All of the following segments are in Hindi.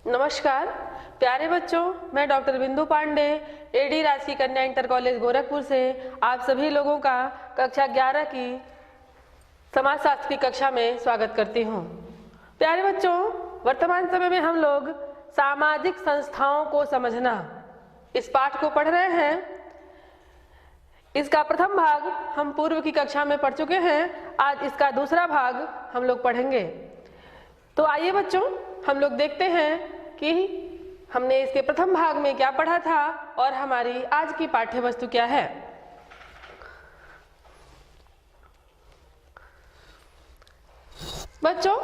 नमस्कार प्यारे बच्चों, मैं डॉक्टर बिंदु पांडे एडी राजकीय कन्या इंटर कॉलेज गोरखपुर से आप सभी लोगों का कक्षा 11 की समाजशास्त्र की कक्षा में स्वागत करती हूँ। प्यारे बच्चों, वर्तमान समय में हम लोग सामाजिक संस्थाओं को समझना इस पाठ को पढ़ रहे हैं। इसका प्रथम भाग हम पूर्व की कक्षा में पढ़ चुके हैं। आज इसका दूसरा भाग हम लोग पढ़ेंगे। तो आइए बच्चों, हम लोग देखते हैं कि हमने इसके प्रथम भाग में क्या पढ़ा था और हमारी आज की पाठ्य वस्तु क्या है। बच्चों,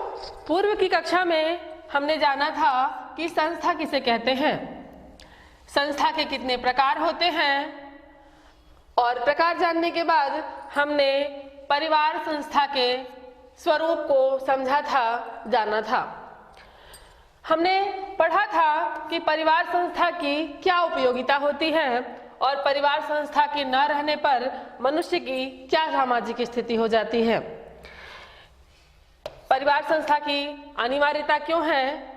पूर्व की कक्षा में हमने जाना था कि संस्था किसे कहते हैं, संस्था के कितने प्रकार होते हैं, और प्रकार जानने के बाद हमने परिवार संस्था के स्वरूप को समझा था, जाना था। हमने पढ़ा था कि परिवार संस्था की क्या उपयोगिता होती है और परिवार संस्था के न रहने पर मनुष्य की क्या सामाजिक स्थिति हो जाती है। परिवार संस्था की अनिवार्यता क्यों है,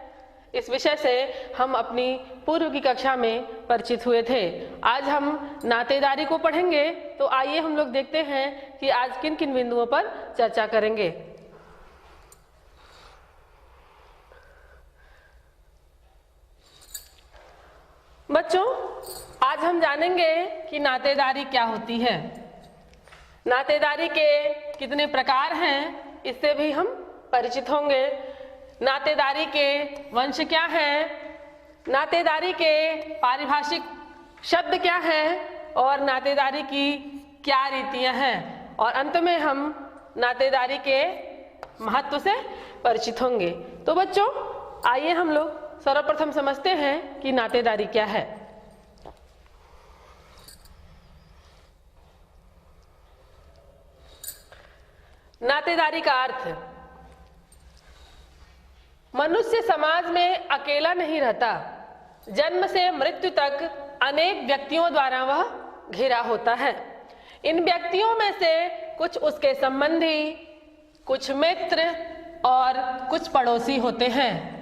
इस विषय से हम अपनी पूर्व की कक्षा में परिचित हुए थे। आज हम नातेदारी को पढ़ेंगे। तो आइए हम लोग देखते हैं कि आज किन किन बिंदुओं पर चर्चा करेंगे। बच्चों, आज हम जानेंगे कि नातेदारी क्या होती है, नातेदारी के कितने प्रकार हैं, इससे भी हम परिचित होंगे। नातेदारी के वंश क्या हैं, नातेदारी के पारिभाषिक शब्द क्या हैं और नातेदारी की क्या रीतियां हैं, और अंत में हम नातेदारी के महत्व से परिचित होंगे। तो बच्चों, आइए हम लोग सर्वप्रथम समझते हैं कि नातेदारी क्या है। नातेदारी का अर्थ, मनुष्य समाज में अकेला नहीं रहता, जन्म से मृत्यु तक अनेक व्यक्तियों द्वारा वह घिरा होता है। इन व्यक्तियों में से कुछ उसके संबंधी, कुछ मित्र और कुछ पड़ोसी होते हैं,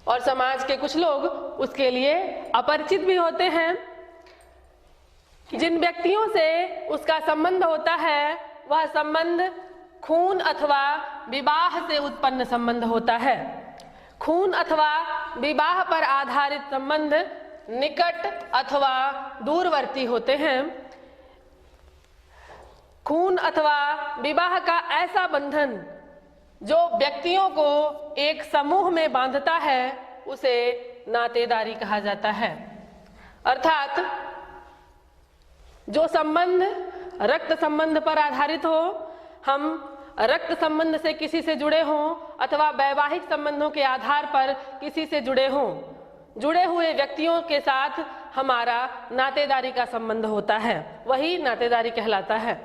और समाज के कुछ लोग उसके लिए अपरिचित भी होते हैं। जिन व्यक्तियों से उसका संबंध होता है वह संबंध खून अथवा विवाह से उत्पन्न संबंध होता है। खून अथवा विवाह पर आधारित संबंध निकट अथवा दूरवर्ती होते हैं। खून अथवा विवाह का ऐसा बंधन जो व्यक्तियों को एक समूह में बांधता है उसे नातेदारी कहा जाता है। अर्थात जो संबंध रक्त संबंध पर आधारित हो, हम रक्त संबंध से किसी से जुड़े हों अथवा वैवाहिक संबंधों के आधार पर किसी से जुड़े हों, जुड़े हुए व्यक्तियों के साथ हमारा नातेदारी का संबंध होता है, वही नातेदारी कहलाता है।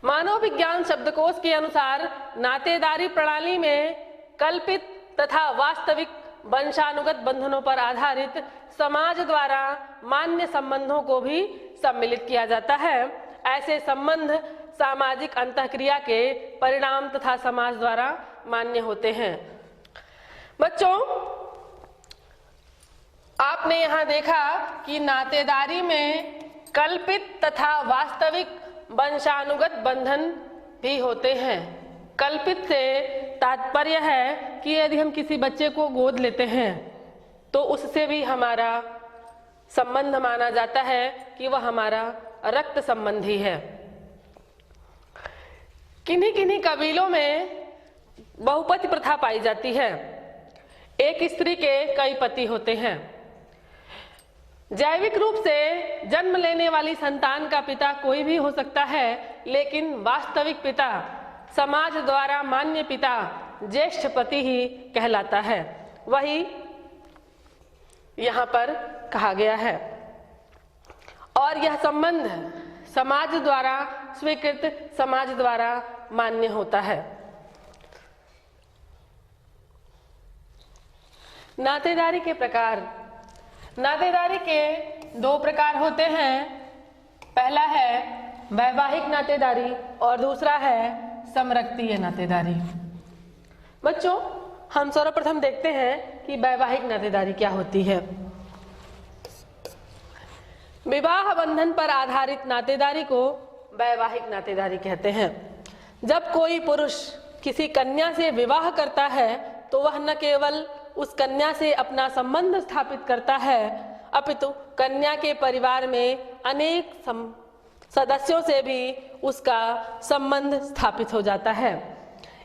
मानव विज्ञान शब्दकोश के अनुसार नातेदारी प्रणाली में कल्पित तथा वास्तविक वंशानुगत बंधनों पर आधारित समाज द्वारा मान्य संबंधों को भी सम्मिलित किया जाता है। ऐसे संबंध सामाजिक अंतःक्रिया के परिणाम तथा समाज द्वारा मान्य होते हैं। बच्चों, आपने यहाँ देखा कि नातेदारी में कल्पित तथा वास्तविक वंशानुगत बंधन भी होते हैं। कल्पित से तात्पर्य है कि यदि हम किसी बच्चे को गोद लेते हैं तो उससे भी हमारा संबंध माना जाता है कि वह हमारा रक्त संबंधी है। किन्हीं किन्हीं कबीलों में बहुपति प्रथा पाई जाती है। एक स्त्री के कई पति होते हैं। जैविक रूप से जन्म लेने वाली संतान का पिता कोई भी हो सकता है, लेकिन वास्तविक पिता, समाज द्वारा मान्य पिता ज्येष्ठ पति ही कहलाता है। वही यहाँ पर कहा गया है, और यह संबंध समाज द्वारा स्वीकृत, समाज द्वारा मान्य होता है। नातेदारी के प्रकार, नातेदारी के दो प्रकार होते हैं। पहला है वैवाहिक नातेदारी और दूसरा है समरक्तीय नातेदारी। बच्चों, हम सर्वप्रथम देखते हैं कि वैवाहिक नातेदारी क्या होती है। विवाह बंधन पर आधारित नातेदारी को वैवाहिक नातेदारी कहते हैं। जब कोई पुरुष किसी कन्या से विवाह करता है तो वह न केवल उस कन्या से अपना संबंध स्थापित करता है, अपितु कन्या के परिवार में अनेक सदस्यों से भी उसका संबंध स्थापित हो जाता है।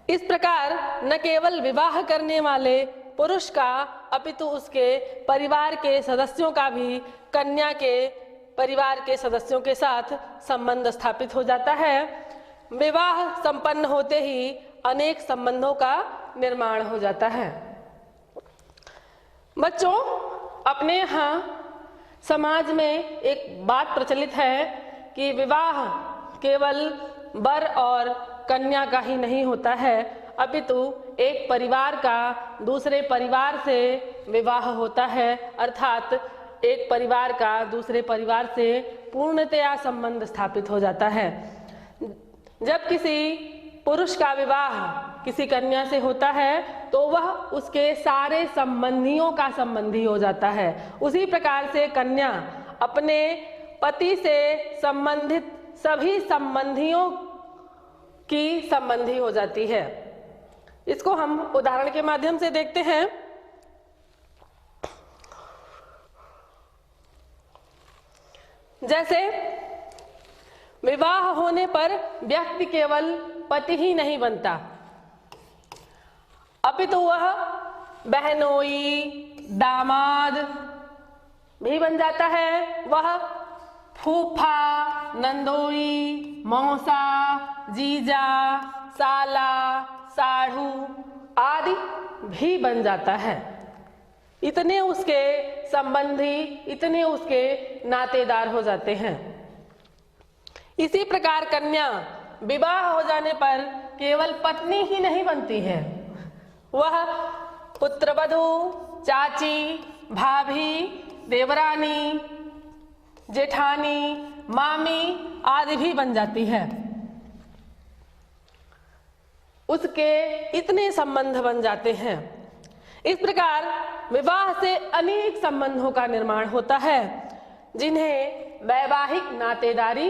इस प्रकार न केवल विवाह करने वाले पुरुष का अपितु उसके परिवार के सदस्यों का भी कन्या के परिवार के सदस्यों के साथ संबंध स्थापित हो जाता है। विवाह संपन्न होते ही अनेक संबंधों का निर्माण हो जाता है। बच्चों, अपने यहाँ समाज में एक बात प्रचलित है कि विवाह केवल वर और कन्या का ही नहीं होता है, अपितु एक परिवार का दूसरे परिवार से विवाह होता है, अर्थात एक परिवार का दूसरे परिवार से पूर्णतया संबंध स्थापित हो जाता है। जब किसी पुरुष का विवाह किसी कन्या से होता है तो वह उसके सारे संबंधियों का संबंधी हो जाता है। उसी प्रकार से कन्या अपने पति से संबंधित सभी संबंधियों की संबंधी हो जाती है। इसको हम उदाहरण के माध्यम से देखते हैं। जैसे विवाह होने पर व्यक्ति केवल पति ही नहीं बनता, अपितु वह बहनोई, दामाद भी बन जाता है। वह फूफा, नंदोई, मौसा, जीजा, साला, साढ़ू आदि भी बन जाता है। इतने उसके संबंधी, इतने उसके नातेदार हो जाते हैं। इसी प्रकार कन्या विवाह हो जाने पर केवल पत्नी ही नहीं बनती है, वह पुत्रवधू, चाची, भाभी, देवरानी, जेठानी, मामी आदि भी बन जाती है। उसके इतने संबंध बन जाते हैं। इस प्रकार विवाह से अनेक संबंधों का निर्माण होता है, जिन्हें वैवाहिक नातेदारी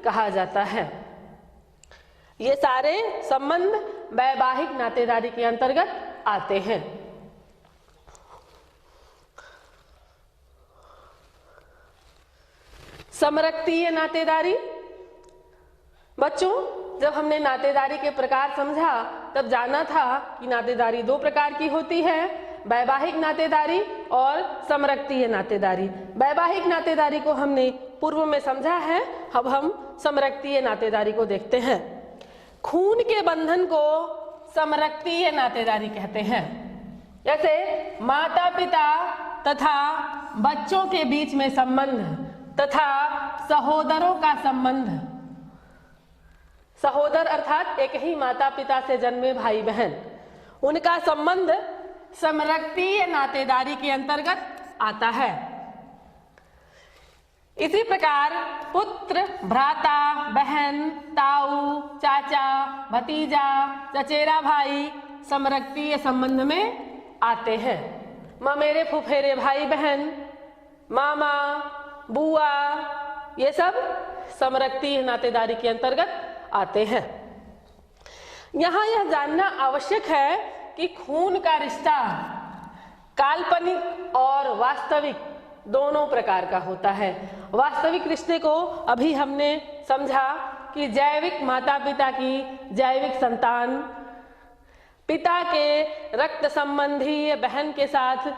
कहा जाता है। ये सारे संबंध वैवाहिक नातेदारी के अंतर्गत आते हैं। समरक्तीय नातेदारी। बच्चों, जब हमने नातेदारी के प्रकार समझा तब जाना था कि नातेदारी दो प्रकार की होती है, वैवाहिक नातेदारी और समरक्तीय नातेदारी। वैवाहिक नातेदारी को हमने पूर्व में समझा है, अब हम समरक्तीय नातेदारी को देखते हैं। खून के बंधन को समरक्तीय नातेदारी कहते हैं। जैसे माता पिता तथा बच्चों के बीच में संबंध तथा सहोदरों का संबंध। सहोदर अर्थात एक ही माता पिता से जन्मे भाई बहन, उनका संबंध समरक्तीय नातेदारी के अंतर्गत आता है। इसी प्रकार पुत्र, भ्राता, बहन, ताऊ, चाचा, भतीजा, चचेरा भाई समरक्तीय संबंध में आते हैं। ममेरे फुफेरे भाई बहन, मामा, बुआ, ये सब समरक्तीय नातेदारी के अंतर्गत आते हैं। यहाँ यह जानना आवश्यक है कि खून का रिश्ता काल्पनिक और वास्तविक दोनों प्रकार का होता है। वास्तविक रिश्ते को अभी हमने समझा कि जैविक माता पिता की जैविक संतान, पिता के रक्त संबंधी बहन के साथ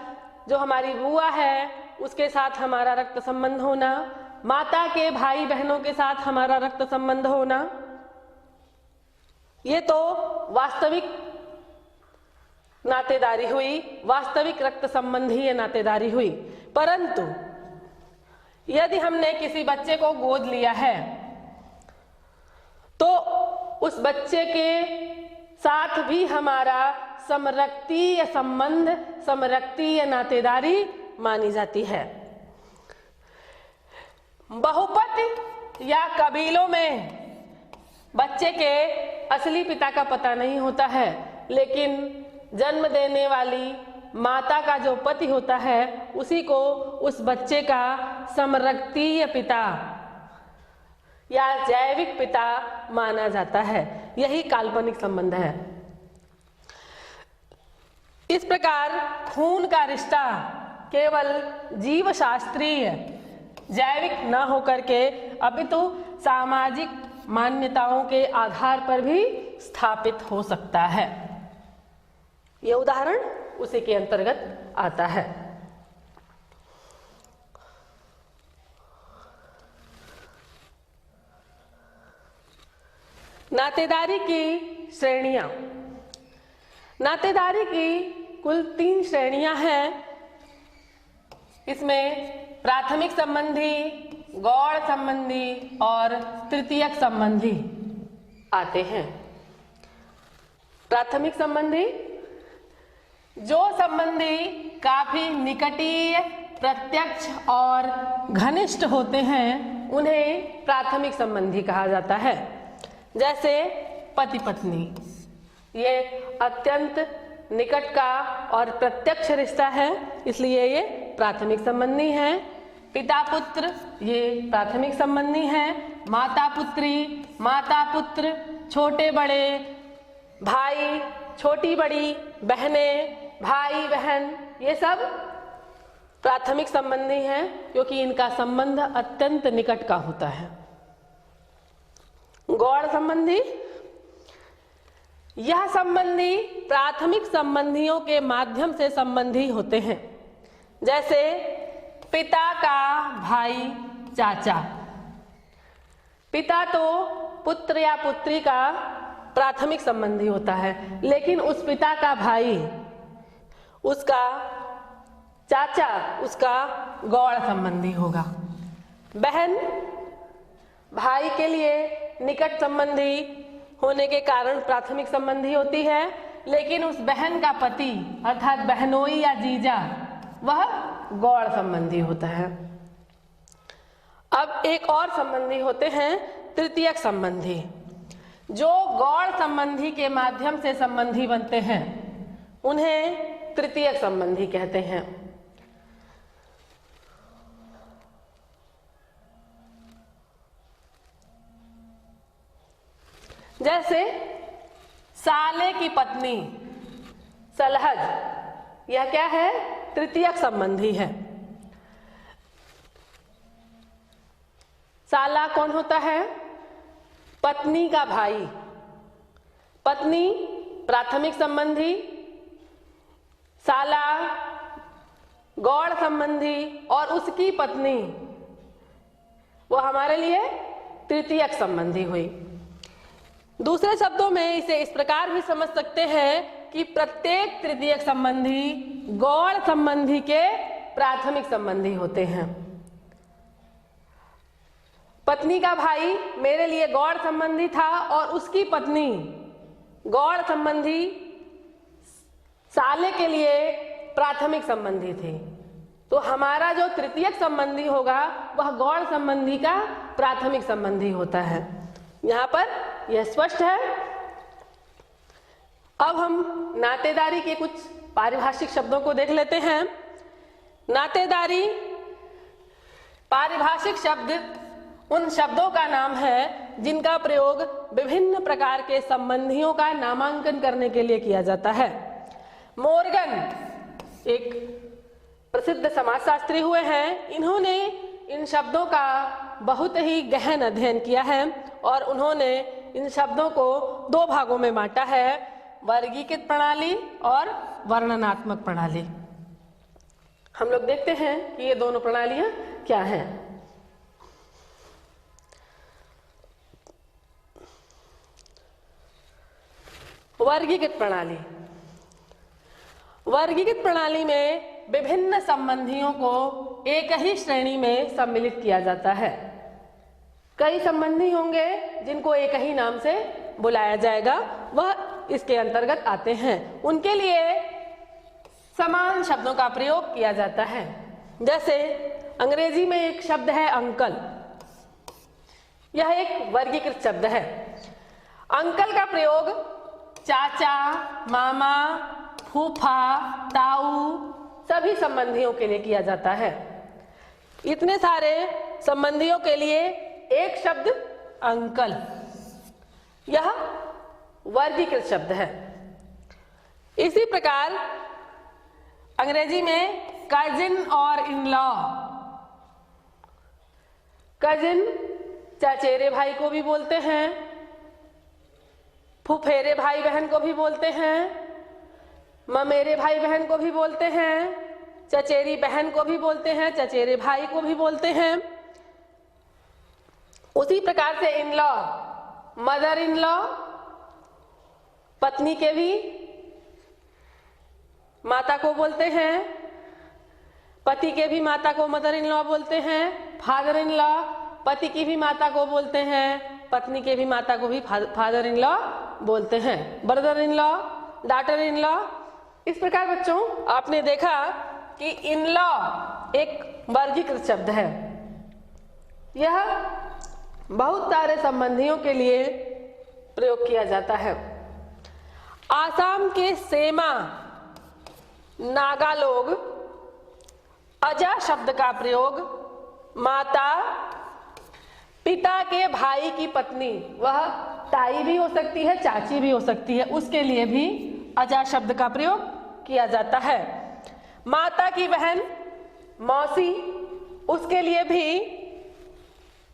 जो हमारी बुआ है उसके साथ हमारा रक्त संबंध होना, माता के भाई बहनों के साथ हमारा रक्त संबंध होना, ये तो वास्तविक नातेदारी हुई, वास्तविक रक्त संबंधी नातेदारी हुई। परंतु यदि हमने किसी बच्चे को गोद लिया है तो उस बच्चे के साथ भी हमारा समरक्तीय संबंध, समरक्तीय नातेदारी मानी जाती है। बहुपत या कबीलों में बच्चे के असली पिता का पता नहीं होता है, लेकिन जन्म देने वाली माता का जो पति होता है उसी को उस बच्चे का समरक्तीय पिता या जैविक पिता माना जाता है। यही काल्पनिक संबंध है। इस प्रकार खून का रिश्ता केवल जीव शास्त्रीय जैविक न होकर के अपितु सामाजिक मान्यताओं के आधार पर भी स्थापित हो सकता है। यह उदाहरण उसी के अंतर्गत आता है। नातेदारी की श्रेणियां। नातेदारी की कुल 3 श्रेणियां हैं। इसमें प्राथमिक संबंधी, गौड़ संबंधी और तृतीयक संबंधी आते हैं। प्राथमिक संबंधी, जो संबंधी काफी निकटीय, प्रत्यक्ष और घनिष्ठ होते हैं उन्हें प्राथमिक संबंधी कहा जाता है। जैसे पति पत्नी, ये अत्यंत निकट का और प्रत्यक्ष रिश्ता है, इसलिए ये प्राथमिक संबंधी हैं। पिता पुत्र, ये प्राथमिक संबंधी हैं। माता पुत्री, माता पुत्र, छोटे बड़े भाई, छोटी बड़ी बहनें, भाई बहन, ये सब प्राथमिक संबंधी हैं क्योंकि इनका संबंध अत्यंत निकट का होता है। गौड़ संबंधी, यह संबंधी प्राथमिक संबंधियों के माध्यम से संबंधी होते हैं। जैसे पिता का भाई चाचा। पिता तो पुत्र या पुत्री का प्राथमिक संबंधी होता है, लेकिन उस पिता का भाई, उसका चाचा, उसका गौड़ संबंधी होगा। बहन भाई के लिए निकट संबंधी होने के कारण प्राथमिक संबंधी होती है, लेकिन उस बहन का पति अर्थात बहनोई या जीजा वह गौड़ संबंधी होता है। अब एक और संबंधी होते हैं तृतीयक संबंधी। जो गौड़ संबंधी के माध्यम से संबंधी बनते हैं उन्हें तृतीयक संबंधी कहते हैं। जैसे साले की पत्नी सलहज, यह क्या है? तृतीयक संबंधी है। साला कौन होता है? पत्नी का भाई। पत्नी प्राथमिक संबंधी, साला गौड़ संबंधी और उसकी पत्नी वो हमारे लिए तृतीयक संबंधी हुई। दूसरे शब्दों में इसे इस प्रकार भी समझ सकते हैं कि प्रत्येक तृतीयक संबंधी गौड़ संबंधी के प्राथमिक संबंधी होते हैं। पत्नी का भाई मेरे लिए गौड़ संबंधी था और उसकी पत्नी गौड़ संबंधी साले के लिए प्राथमिक संबंधी थी। तो हमारा जो तृतीयक संबंधी होगा वह गौड़ संबंधी का प्राथमिक संबंधी होता है। यहाँ पर यह स्पष्ट है। अब हम नातेदारी के कुछ पारिभाषिक शब्दों को देख लेते हैं। नातेदारी पारिभाषिक शब्द उन शब्दों का नाम है जिनका प्रयोग विभिन्न प्रकार के संबंधियों का नामांकन करने के लिए किया जाता है। मोर्गन एक प्रसिद्ध समाजशास्त्री हुए हैं। इन्होंने इन शब्दों का बहुत ही गहन अध्ययन किया है और उन्होंने इन शब्दों को 2 भागों में बांटा है, वर्गीकृत प्रणाली और वर्णनात्मक प्रणाली। हम लोग देखते हैं कि ये दोनों प्रणालियां क्या हैं। वर्गीकृत प्रणाली। वर्गीकृत प्रणाली में विभिन्न संबंधियों को एक ही श्रेणी में सम्मिलित किया जाता है। कई संबंधी होंगे जिनको एक ही नाम से बुलाया जाएगा, वह इसके अंतर्गत आते हैं। उनके लिए समान शब्दों का प्रयोग किया जाता है। जैसे अंग्रेजी में एक शब्द है अंकल, यह एक वर्गीकृत शब्द है। अंकल का प्रयोग चाचा, मामा, फूफा, ताऊ सभी संबंधियों के लिए किया जाता है। इतने सारे संबंधियों के लिए एक शब्द अंकल, यह वर्गीकृत शब्द है। इसी प्रकार अंग्रेजी में कजिन और इन लॉ, कजिन चचेरे भाई को भी बोलते हैं, फुफेरे भाई बहन को भी बोलते हैं, ममेरे भाई बहन को भी बोलते हैं, चचेरी बहन को भी बोलते हैं, चचेरे भाई को भी बोलते हैं। उसी प्रकार से in law, mother in law, पत्नी के भी माता को बोलते हैं, पति के भी माता को मदर इन लॉ बोलते हैं, फादर इन लॉ पति की भी माता को बोलते हैं, पत्नी के भी माता को भी फादर इन लॉ बोलते हैं, brother in law, daughter in law. इस प्रकार बच्चों आपने देखा कि इन लॉ एक वर्गीकृत शब्द है। यह बहुत सारे संबंधियों के लिए प्रयोग किया जाता है। आसाम के सेमा नागा लोग अजा शब्द का प्रयोग माता, पिता के भाई की पत्नी, वह ताई भी हो सकती है, चाची भी हो सकती है, उसके लिए भी अजा शब्द का प्रयोग किया जाता है। माता की बहन मौसी, उसके लिए भी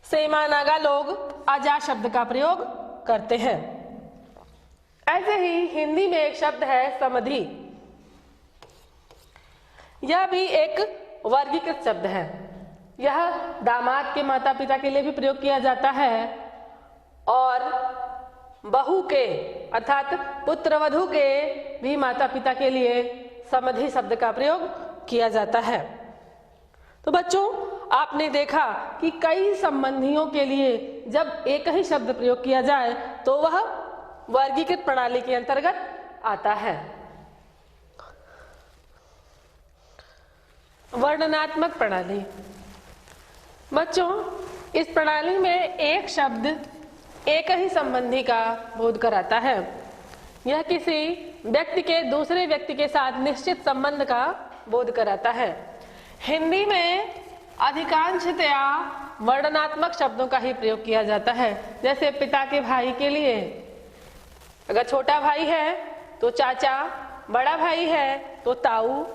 सेमा नागा लोग अजा शब्द का प्रयोग करते हैं। ऐसे ही हिंदी में एक शब्द है समधि, यह भी एक वर्गीकृत शब्द है। यह दामाद के माता पिता के लिए भी प्रयोग किया जाता है और बहू के अर्थात पुत्र वधू के भी माता पिता के लिए समधि शब्द का प्रयोग किया जाता है। तो बच्चों आपने देखा कि कई संबंधियों के लिए जब एक ही शब्द प्रयोग किया जाए तो वह वर्गीकृत प्रणाली के अंतर्गत आता है। वर्णनात्मक प्रणाली, बच्चों इस प्रणाली में एक शब्द एक ही संबंधी का बोध कराता है। यह किसी व्यक्ति के दूसरे व्यक्ति के साथ निश्चित संबंध का बोध कराता है। हिंदी में अधिकांशतया वर्णनात्मक शब्दों का ही प्रयोग किया जाता है। जैसे पिता के भाई के लिए अगर छोटा भाई है तो चाचा, बड़ा भाई है तो ताऊ,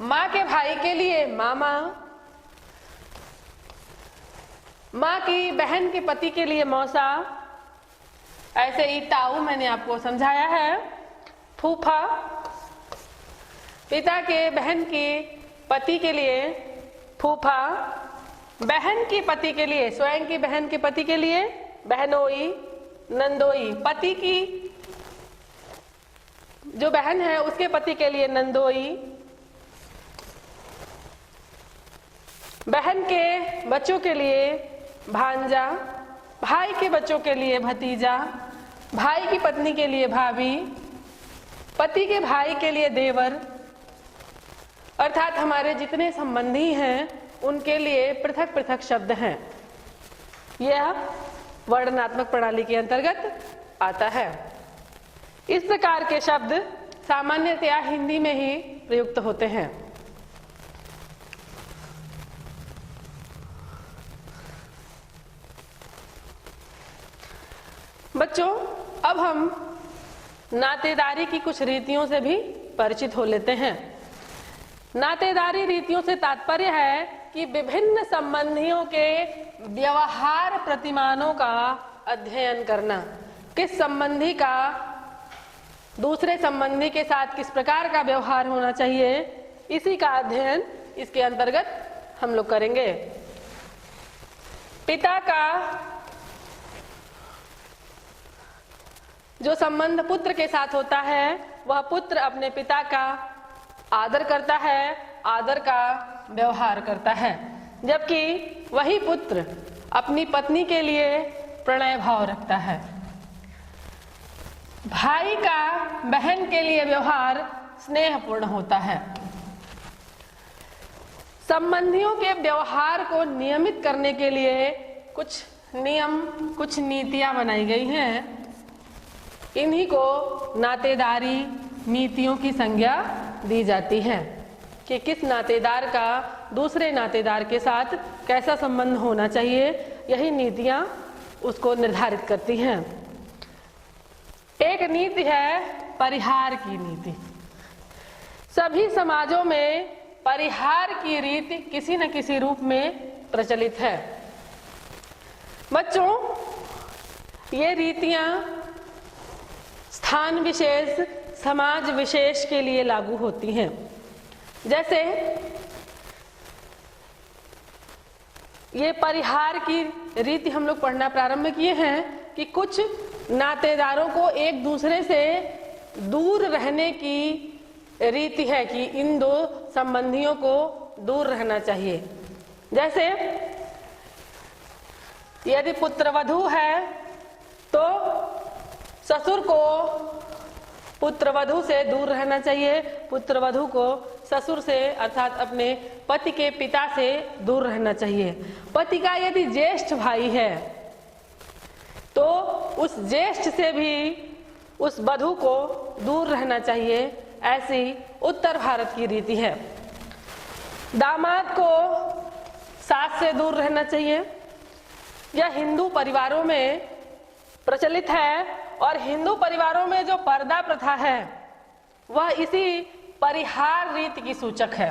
माँ के भाई के लिए मामा, माँ की बहन के पति के लिए मौसा, ऐसे ही ताऊ मैंने आपको समझाया है। फूफा, पिता के बहन के पति के लिए फूफा, बहन की पति के लिए, स्वयं की बहन के पति के लिए बहनोई, नंदोई, पति की जो बहन है उसके पति के लिए नंदोई, बहन के बच्चों के लिए भांजा, भाई के बच्चों के लिए भतीजा, भाई की पत्नी के लिए भाभी, पति के भाई के लिए देवर। अर्थात हमारे जितने संबंधी हैं उनके लिए पृथक पृथक शब्द हैं। यह वर्णनात्मक प्रणाली के अंतर्गत आता है। इस प्रकार के शब्द सामान्यतया हिंदी में ही प्रयुक्त होते हैं। बच्चों अब हम नातेदारी की कुछ रीतियों से भी परिचित हो लेते हैं। नातेदारी रीतियों से तात्पर्य है कि विभिन्न संबंधियों के व्यवहार प्रतिमानों का अध्ययन करना, किस संबंधी का दूसरे संबंधी के साथ किस प्रकार का व्यवहार होना चाहिए, इसी का अध्ययन इसके अंतर्गत हम लोग करेंगे। पिता का जो संबंध पुत्र के साथ होता है वह पुत्र अपने पिता का आदर करता है, आदर का व्यवहार करता है, जबकि वही पुत्र अपनी पत्नी के लिए प्रणय भाव रखता है। भाई का बहन के लिए व्यवहार स्नेहपूर्ण होता है। संबंधियों के व्यवहार को नियमित करने के लिए कुछ नियम, कुछ नीतियां बनाई गई हैं। इन्हीं को नातेदारी नीतियों की संज्ञा दी जाती है कि किस नातेदार का दूसरे नातेदार के साथ कैसा संबंध होना चाहिए, यही नीतियां उसको निर्धारित करती हैं। एक नीति है परिहार की नीति। सभी समाजों में परिहार की रीति किसी न किसी रूप में प्रचलित है। बच्चों, ये रीतियां स्थान विशेष, समाज विशेष के लिए लागू होती हैं। जैसे ये परिहार की रीति हम लोग पढ़ना प्रारंभ किए हैं कि कुछ नातेदारों को एक दूसरे से दूर रहने की रीति है कि इन दो संबंधियों को दूर रहना चाहिए। जैसे यदि पुत्रवधू है तो ससुर को पुत्रवधू से दूर रहना चाहिए, पुत्रवधू को ससुर से अर्थात अपने पति के पिता से दूर रहना चाहिए। पति का यदि ज्येष्ठ भाई है तो उस ज्येष्ठ से भी उस वधू को दूर रहना चाहिए। ऐसी उत्तर भारत की रीति है। दामाद को सास से दूर रहना चाहिए। यह हिंदू परिवारों में प्रचलित है और हिंदू परिवारों में जो पर्दा प्रथा है वह इसी परिहार रीति की सूचक है।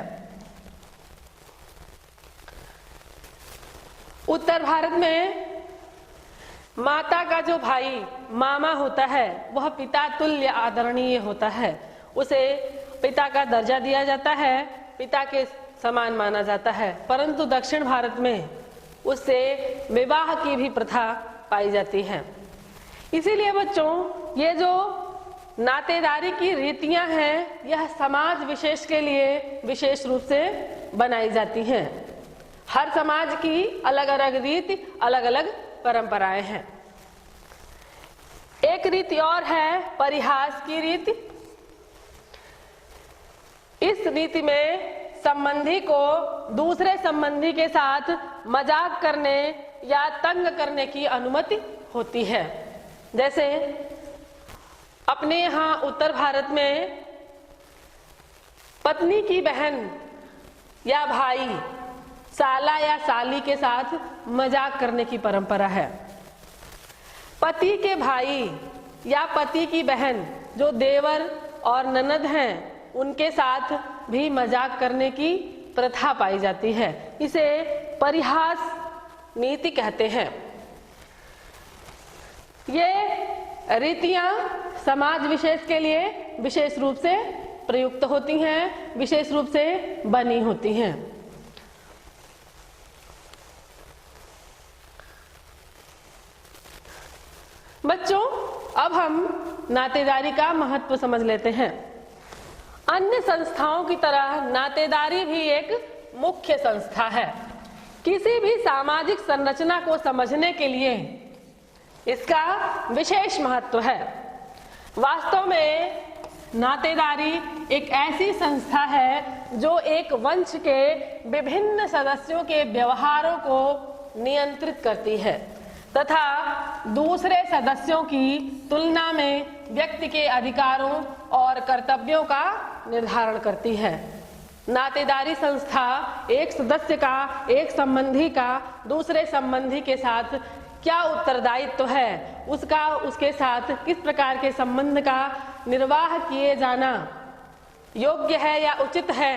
उत्तर भारत में माता का जो भाई मामा होता है वह पिता तुल्य आदरणीय होता है, उसे पिता का दर्जा दिया जाता है, पिता के समान माना जाता है। परंतु दक्षिण भारत में उससे विवाह की भी प्रथा पाई जाती है। इसीलिए बच्चों, ये जो नातेदारी की रीतियां हैं यह समाज विशेष के लिए विशेष रूप से बनाई जाती हैं। हर समाज की अलग अलग रीति, अलग अलग परंपराएं हैं। एक रीति और है परिहास की रीति। इस रीति में संबंधी को दूसरे संबंधी के साथ मजाक करने या तंग करने की अनुमति होती है। जैसे अपने यहाँ उत्तर भारत में पत्नी की बहन या भाई साला या साली के साथ मजाक करने की परंपरा है। पति के भाई या पति की बहन जो देवर और ननद हैं उनके साथ भी मजाक करने की प्रथा पाई जाती है। इसे परिहास नीति कहते हैं। ये रीतियां समाज विशेष के लिए विशेष रूप से प्रयुक्त होती हैं, विशेष रूप से बनी होती हैं। बच्चों, अब हम नातेदारी का महत्व समझ लेते हैं। अन्य संस्थाओं की तरह नातेदारी भी एक मुख्य संस्था है। किसी भी सामाजिक संरचना को समझने के लिए इसका विशेष महत्व है। वास्तव में नातेदारी एक ऐसी संस्था है जो एक वंश के विभिन्न सदस्यों के व्यवहारों को नियंत्रित करती है तथा दूसरे सदस्यों की तुलना में व्यक्ति के अधिकारों और कर्तव्यों का निर्धारण करती है। नातेदारी संस्था एक सदस्य का, एक संबंधी का दूसरे संबंधी के साथ क्या उत्तरदायित्व है, उसका उसके साथ किस प्रकार के संबंध का निर्वाह किए जाना योग्य है या उचित है,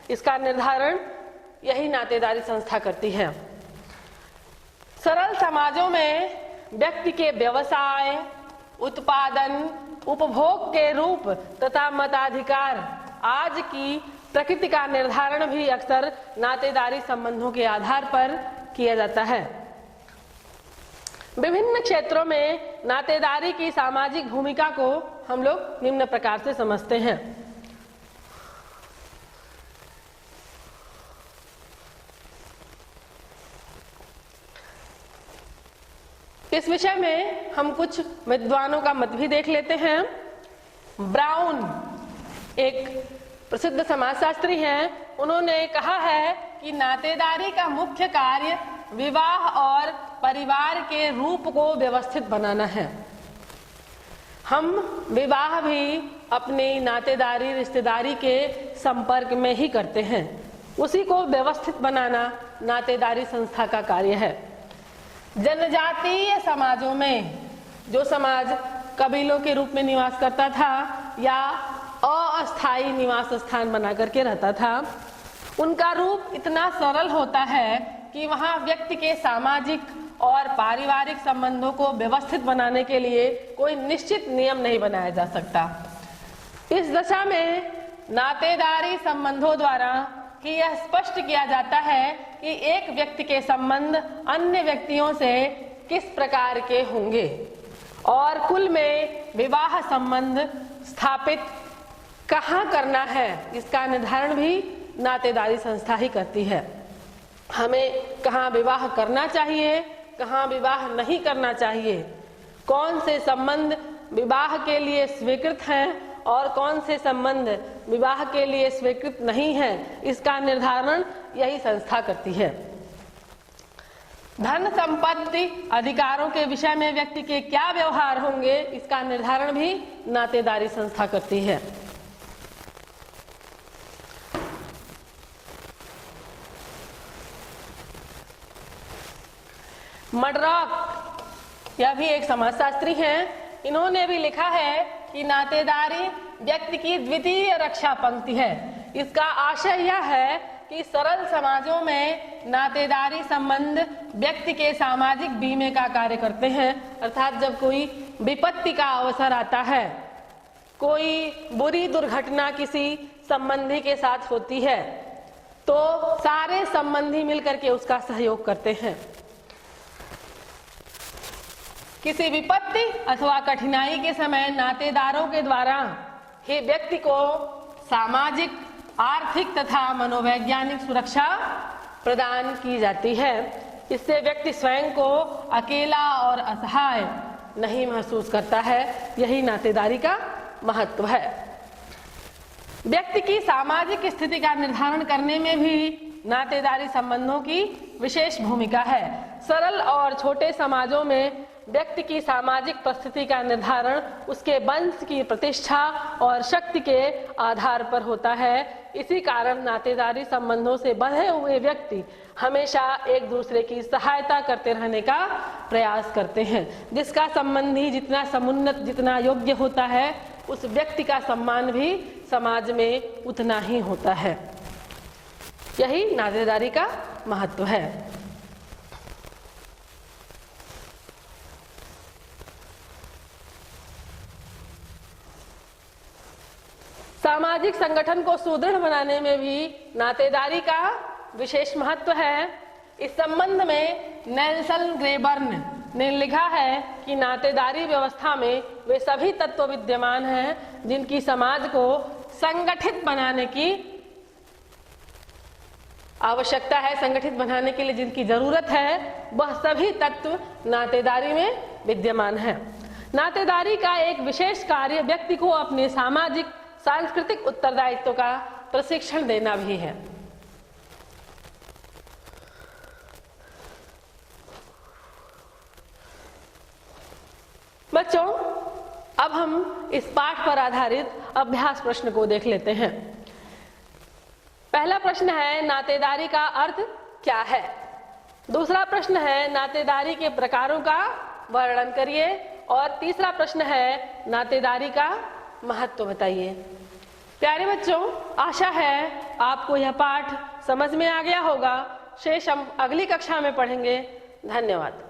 इसका निर्धारण यही नातेदारी संस्था करती है। सरल समाजों में व्यक्ति के व्यवसाय, उत्पादन, उपभोग के रूप तथा मताधिकार आज की प्रकृति का निर्धारण भी अक्सर नातेदारी संबंधों के आधार पर किया जाता है। विभिन्न क्षेत्रों में नातेदारी की सामाजिक भूमिका को हम लोग निम्न प्रकार से समझते हैं। इस विषय में हम कुछ विद्वानों का मत भी देख लेते हैं। ब्राउन एक प्रसिद्ध समाजशास्त्री हैं, उन्होंने कहा है कि नातेदारी का मुख्य कार्य विवाह और परिवार के रूप को व्यवस्थित बनाना है। हम विवाह भी अपनी नातेदारी रिश्तेदारी के संपर्क में ही करते हैं। उसी को व्यवस्थित बनाना नातेदारी संस्था का कार्य है। जनजातीय समाजों में, जो समाज कबीलों के रूप में निवास करता था या अस्थायी निवास स्थान बना करके रहता था, उनका रूप इतना सरल होता है कि वहाँ व्यक्ति के सामाजिक और पारिवारिक संबंधों को व्यवस्थित बनाने के लिए कोई निश्चित नियम नहीं बनाया जा सकता। इस दशा में नातेदारी संबंधों द्वारा ही यह स्पष्ट किया जाता है कि एक व्यक्ति के संबंध अन्य व्यक्तियों से किस प्रकार के होंगे और कुल में विवाह संबंध स्थापित कहाँ करना है, इसका निर्धारण भी नातेदारी संस्था ही करती है। हमें कहाँ विवाह करना चाहिए, कहाँ विवाह नहीं करना चाहिए, कौन से संबंध विवाह के लिए स्वीकृत हैं और कौन से संबंध विवाह के लिए स्वीकृत नहीं है, इसका निर्धारण यही संस्था करती है। धन संपत्ति अधिकारों के विषय में व्यक्ति के क्या व्यवहार होंगे, इसका निर्धारण भी नातेदारी संस्था करती है। मडरॉक यह भी एक समाजशास्त्री हैं। इन्होंने भी लिखा है कि नातेदारी व्यक्ति की द्वितीय रक्षा पंक्ति है। इसका आशय यह है कि सरल समाजों में नातेदारी संबंध व्यक्ति के सामाजिक बीमे का कार्य करते हैं। अर्थात जब कोई विपत्ति का अवसर आता है, कोई बुरी दुर्घटना किसी संबंधी के साथ होती है, तो सारे संबंधी मिलकर के उसका सहयोग करते हैं। किसी विपत्ति अथवा कठिनाई के समय नातेदारों के द्वारा ही व्यक्ति को सामाजिक, आर्थिक तथा मनोवैज्ञानिक सुरक्षा प्रदान की जाती है। इससे व्यक्ति स्वयं को अकेला और असहाय नहीं महसूस करता है। यही नातेदारी का महत्व है। व्यक्ति की सामाजिक स्थिति का निर्धारण करने में भी नातेदारी संबंधों की विशेष भूमिका है। सरल और छोटे समाजों में व्यक्ति की सामाजिक परिस्थिति का निर्धारण उसके वंश की प्रतिष्ठा और शक्ति के आधार पर होता है। इसी कारण नातेदारी संबंधों से बंधे हुए व्यक्ति हमेशा एक दूसरे की सहायता करते रहने का प्रयास करते हैं। जिसका संबंधी जितना समुन्नत, जितना योग्य होता है, उस व्यक्ति का सम्मान भी समाज में उतना ही होता है। यही नातेदारी का महत्व है। सामाजिक संगठन को सुदृढ़ बनाने में भी नातेदारी का विशेष महत्व है। इस संबंध में नेल्सन ग्रेबर्न ने लिखा है कि नातेदारी व्यवस्था में वे सभी तत्व विद्यमान हैं जिनकी समाज को संगठित बनाने की आवश्यकता है। संगठित बनाने के लिए जिनकी जरूरत है, वह सभी तत्व नातेदारी में विद्यमान है। नातेदारी का एक विशेष कार्य व्यक्ति को अपने सामाजिक सांस्कृतिक उत्तरदायित्व का प्रशिक्षण देना भी है। बच्चों, अब हम इस पाठ पर आधारित अभ्यास प्रश्न को देख लेते हैं। पहला प्रश्न है, नातेदारी का अर्थ क्या है। दूसरा प्रश्न है, नातेदारी के प्रकारों का वर्णन करिए। और तीसरा प्रश्न है, नातेदारी का महत्व बताइए। प्यारे बच्चों, आशा है आपको यह पाठ समझ में आ गया होगा। शेष हम अगली कक्षा में पढ़ेंगे। धन्यवाद।